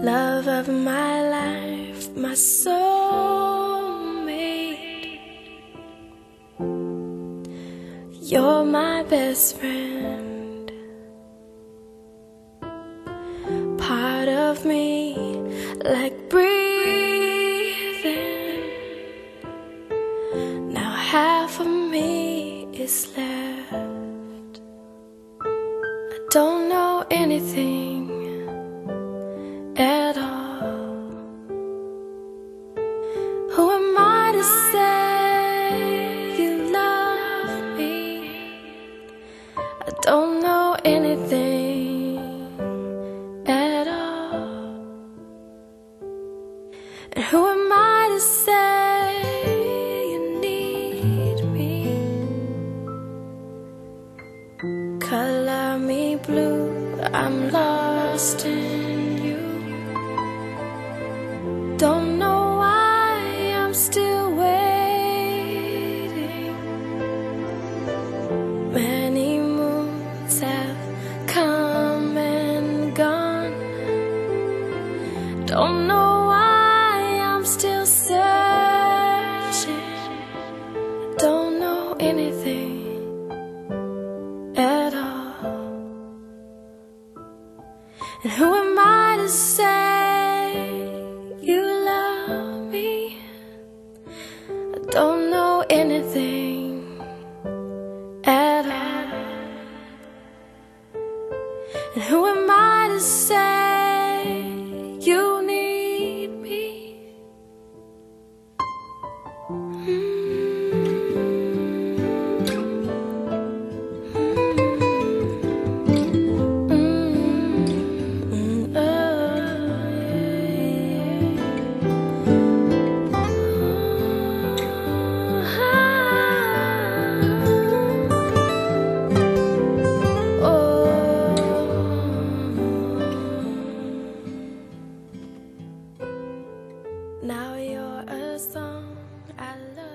love of my life, my soulmate. You're my best friend, part of me like breathing. Now half of me is left. I don't know anything at all. Who am I to say you love me? I don't know anything at all. And who am I to say you need me? Color me blue, I'm lost in you. Don't know why I'm still waiting. Many moons have come and gone. Don't know why I'm still searching. Don't know anything at all. And who am I to say you love me? I don't know anything at all. And who am I to say you need me? Now you're a song I love.